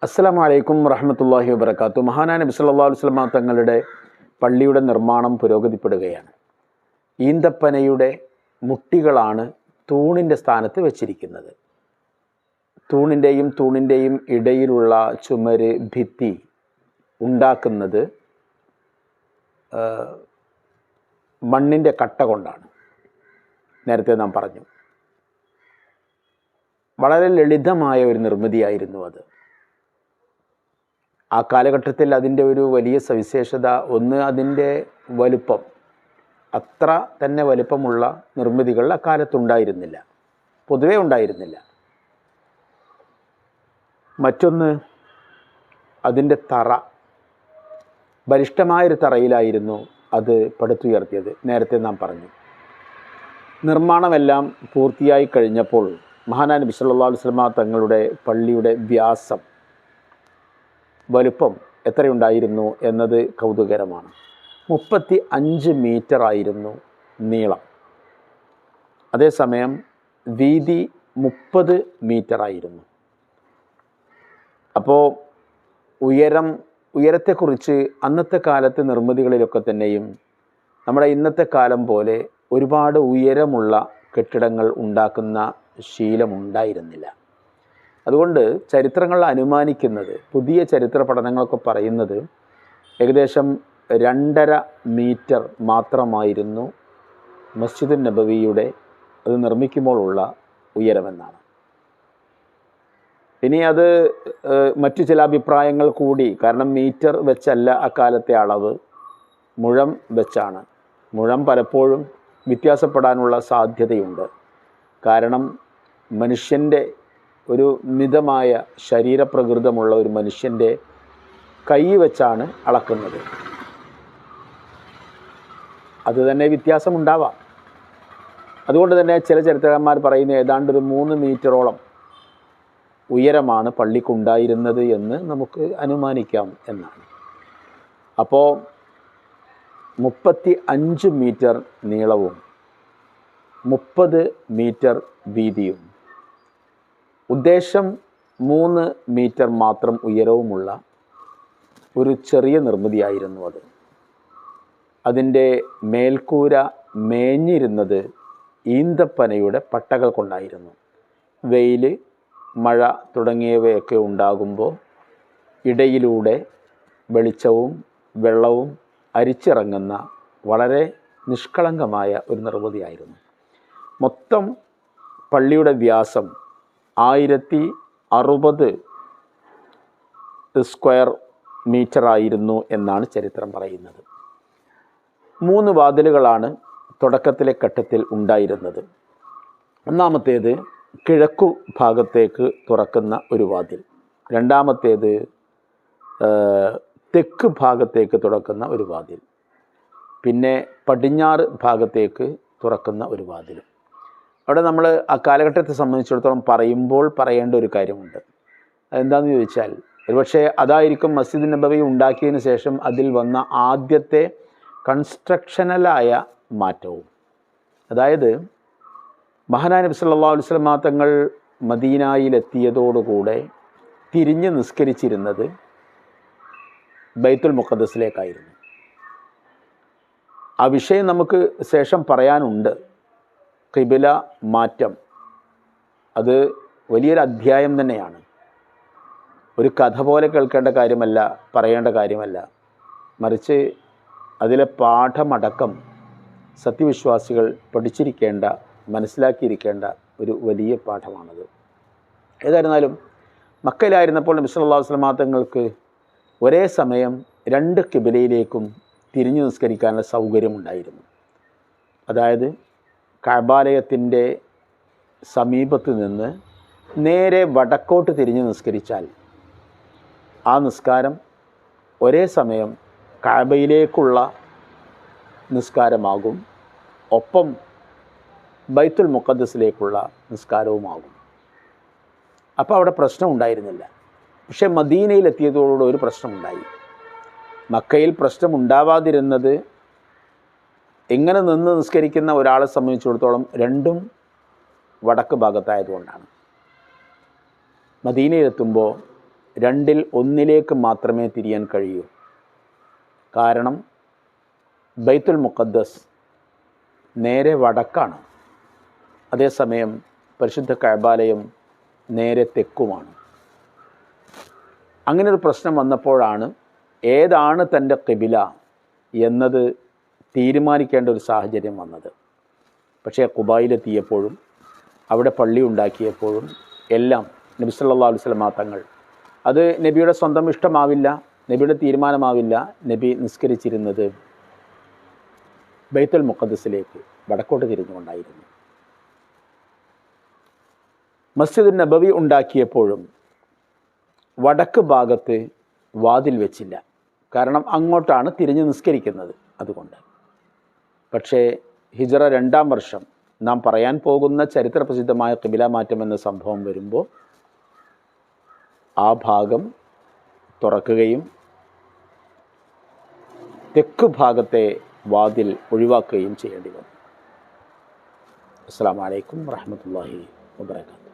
അസ്സലാമു അലൈക്കും വറഹ്മത്തുള്ളാഹി വബറകാതുഹു. മഹാനായ നബി സല്ലല്ലാഹു അലൈഹി വസല്ലം തങ്ങളുടെ പള്ളിയുടെ നിർമ്മാണം പുരോഗതിപ്പെടുകയാണ്. ഈന്തപ്പനയുടെ മുട്ടികളാണ് തൂണിൻ്റെ സ്ഥാനത്ത് വെച്ചിരിക്കുന്നത്. തൂണിൻ്റെയും ഇടയിലുള്ള ചുമര് ഭിത്തി ഉണ്ടാക്കുന്നത് മണ്ണിൻ്റെ കട്ട കൊണ്ടാണ്. നേരത്തെ നാം പറഞ്ഞു. വളരെ ലളിതമായ ഒരു നിർമ്മിതിയായിരുന്നു അത്. ആ കാലഘട്ടത്തിൽ അതിൻ്റെ ഒരു വലിയ സവിശേഷത, ഒന്ന് അതിൻ്റെ വലുപ്പം. അത്ര തന്നെ വലുപ്പമുള്ള നിർമ്മിതികൾ അക്കാലത്തുണ്ടായിരുന്നില്ല, പൊതുവേ ഉണ്ടായിരുന്നില്ല. മറ്റൊന്ന്, അതിൻ്റെ തറ ബലിഷ്ഠമായൊരു തറയിലായിരുന്നു അത് പടുത്തുയർത്തിയത്. നേരത്തെ നാം പറഞ്ഞു. നിർമ്മാണമെല്ലാം പൂർത്തിയായി കഴിഞ്ഞപ്പോൾ മഹാനായ നബി സല്ലല്ലാഹു അലൈഹി വസല്ലം തങ്ങളുടെ പള്ളിയുടെ വ്യാസം, വലുപ്പം എത്രയുണ്ടായിരുന്നു എന്നത് കൗതുകരമാണ്. 35 മീറ്റർ ആയിരുന്നു നീളം. അതേസമയം വീതി 30 മീറ്റർ ആയിരുന്നു. അപ്പോൾ ഉയരത്തെക്കുറിച്ച് അന്നത്തെ കാലത്തെ നിർമ്മിതികളിലൊക്കെ തന്നെയും നമ്മുടെ ഇന്നത്തെ കാലം പോലെ ഒരുപാട് ഉയരമുള്ള കെട്ടിടങ്ങൾ ഉണ്ടാക്കുന്ന ശീലമുണ്ടായിരുന്നില്ല. അതുകൊണ്ട് ചരിത്രങ്ങൾ അനുമാനിക്കുന്നത്, പുതിയ ചരിത്ര പഠനങ്ങളൊക്കെ പറയുന്നത് ഏകദേശം 2.5 മീറ്റർ മാത്രമായിരുന്നു മസ്ജിദുൻ നബവിയുടെ അത് നിർമ്മിക്കുമ്പോഴുള്ള ഉയരമെന്നാണ്. ഇനി അത് മറ്റു ചില അഭിപ്രായങ്ങൾ കൂടി, കാരണം മീറ്റർ വെച്ചല്ല അക്കാലത്തെ അളവ്, മുഴം വെച്ചാണ്. മുഴം പലപ്പോഴും വ്യത്യാസപ്പെടാനുള്ള സാധ്യതയുണ്ട്. കാരണം മനുഷ്യൻ്റെ ഒരു മിതമായ ശരീരപ്രകൃതമുള്ള ഒരു മനുഷ്യൻ്റെ കൈ വെച്ചാണ് അളക്കുന്നത്. അത് തന്നെ വ്യത്യാസമുണ്ടാവാം. അതുകൊണ്ട് തന്നെ ചില ചരിത്രകാരന്മാർ പറയുന്ന ഏതാണ്ടൊരു 3 മീറ്ററോളം ഉയരമാണ് പള്ളിക്കുണ്ടായിരുന്നത് എന്ന് നമുക്ക് അനുമാനിക്കാം എന്നാണ്. അപ്പോൾ 35 മീറ്റർ നീളവും 30 മീറ്റർ വീതിയും, ഉദ്ദേശം 3 മീറ്റർ മാത്രം ഉയരവുമുള്ള ഒരു ചെറിയ നിർമ്മിതിയായിരുന്നു അത്. അതിൻ്റെ മേൽക്കൂര മേഞ്ഞിരുന്നത് ഈന്തപ്പനയുടെ പട്ടകൾ കൊണ്ടായിരുന്നു. വെയിൽ, മഴ തുടങ്ങിയവയൊക്കെ ഉണ്ടാകുമ്പോൾ ഇടയിലൂടെ വെളിച്ചവും വെള്ളവും അരിച്ചിറങ്ങുന്ന വളരെ നിഷ്കളങ്കമായ ഒരു നിർമ്മിതിയായിരുന്നു. മൊത്തം പള്ളിയുടെ വ്യാസം 1060 സ്ക്വയർ മീറ്റർ ആയിരുന്നു എന്നാണ് ചരിത്രം പറയുന്നത്. 3 വാതിലുകളാണ് തുടക്കത്തിലെ ഘട്ടത്തിൽ ഉണ്ടായിരുന്നത്. ഒന്നാമത്തേത് കിഴക്കു ഭാഗത്തേക്ക് തുറക്കുന്ന ഒരു വാതിൽ, രണ്ടാമത്തേത് തെക്ക് ഭാഗത്തേക്ക് തുറക്കുന്ന ഒരു വാതിൽ, പിന്നെ പടിഞ്ഞാറ് ഭാഗത്തേക്ക് തുറക്കുന്ന ഒരു വാതിലും. അവിടെ നമ്മൾ ആ കാലഘട്ടത്തെ സംബന്ധിച്ചിടത്തോളം പറയുമ്പോൾ പറയേണ്ട ഒരു കാര്യമുണ്ട്. അതെന്താണെന്ന് ചോദിച്ചാൽ, ഒരുപക്ഷെ അതായിരിക്കും മസ്ജിദ് നബവി ഉണ്ടാക്കിയതിന് ശേഷം അതിൽ വന്ന ആദ്യത്തെ കൺസ്ട്രക്ഷനലായ മാറ്റവും. അതായത് മഹാനായ നബി സല്ലല്ലാഹു അലൈഹി വസല്ലം തങ്ങൾ മദീനയിലെത്തിയതോടുകൂടെ തിരിഞ്ഞ് നിസ്കരിച്ചിരുന്നത് ബൈത്തുൽ മുഖദ്ദസിലേക്കായിരുന്നു. ആ വിഷയം നമുക്ക് ശേഷം പറയാനുണ്ട്. ഖിബില മാറ്റം അത് വലിയൊരു അധ്യായം തന്നെയാണ്. ഒരു കഥ പോലെ കേൾക്കേണ്ട കാര്യമല്ല, പറയേണ്ട കാര്യമല്ല. മറിച്ച് അതിലെ പാഠമടക്കം സത്യവിശ്വാസികൾ പഠിച്ചിരിക്കേണ്ട, മനസ്സിലാക്കിയിരിക്കേണ്ട ഒരു വലിയ പാഠമാണത്. ഏതായിരുന്നാലും മക്കയിലായിരുന്നപ്പോൾ നബി സല്ലല്ലാഹു അലൈഹി വസല്ലം തങ്ങൾക്ക് ഒരേ സമയം 2 ഖിബിലയിലേക്കും തിരിഞ്ഞു നിസ്കരിക്കാനുള്ള സൗകര്യമുണ്ടായിരുന്നു. അതായത് കഅബാലയത്തിൻ്റെ സമീപത്ത് നിന്ന് നേരെ വടക്കോട്ട് തിരിഞ്ഞ് നിസ്കരിച്ചാൽ ആ നിസ്കാരം ഒരേ സമയം കഅബയിലേക്കുള്ള നിസ്കാരമാകും, ഒപ്പം ബൈത്തുൽ മുഖദ്ദസിലേക്കുള്ള നിസ്കാരവുമാകും. അപ്പോൾ അവിടെ പ്രശ്നം ഉണ്ടായിരുന്നില്ല. പക്ഷേ മദീനയിലെത്തിയതോടുകൂടി ഒരു പ്രശ്നമുണ്ടായി. മക്കയിൽ പ്രശ്നമുണ്ടാവാതിരുന്നത് എങ്ങനെ നിന്ന് നിസ്കരിക്കുന്ന ഒരാളെ സംബന്ധിച്ചിടത്തോളം രണ്ടും വടക്ക് ഭാഗത്തായതുകൊണ്ടാണ്. മദീനയിലെത്തുമ്പോൾ രണ്ടിൽ ഒന്നിലേക്ക് മാത്രമേ തിരിയാൻ കഴിയൂ. കാരണം ബൈത്തുൽ മുഖദ്ദസ് നേരെ വടക്കാണ്, അതേസമയം പരിശുദ്ധ കഅബാലയം നേരെ തെക്കുമാണ്. അങ്ങനൊരു പ്രശ്നം വന്നപ്പോഴാണ് ഏതാണ് തൻ്റെ ഖിബില എന്നത് തീരുമാനിക്കേണ്ട ഒരു സാഹചര്യം വന്നത്. പക്ഷേ ഖുബായിലെത്തിയപ്പോഴും അവിടെ പള്ളി ഉണ്ടാക്കിയപ്പോഴും എല്ലാം നബി സല്ലല്ലാഹു അലൈഹി വസല്ലം തങ്ങൾ, അത് നബിയുടെ സ്വന്തം ഇഷ്ടമാവില്ല, നബിയുടെ തീരുമാനമാവില്ല, നബി നിസ്കരിച്ചിരുന്നത് ബൈത്തുൽ മുഖദ്ദസിലേക്ക് വടക്കോട്ട് തിരിഞ്ഞുകൊണ്ടായിരുന്നു. മസ്ജിദുൻ നബവി ഉണ്ടാക്കിയപ്പോഴും വടക്ക് ഭാഗത്ത് വാതിൽ വെച്ചില്ല, കാരണം അങ്ങോട്ടാണ് തിരിഞ്ഞ് നിസ്കരിക്കുന്നത്. അതുകൊണ്ട് പക്ഷേ ഹിജ്റ 2-ാം വർഷം നാം പറയാൻ പോകുന്ന ചരിത്രപ്രസിദ്ധമായ ഖിബില മാറ്റം എന്ന സംഭവം വരുമ്പോൾ ആ ഭാഗം തുറക്കുകയും തെക്ക് ഭാഗത്തെ വാതിൽ ഒഴിവാക്കുകയും ചെയ്യേണ്ടി വന്നു. അസ്സലാമു അലൈക്കും വറഹ്മത്തുള്ളാഹി വബറകാതുഹു.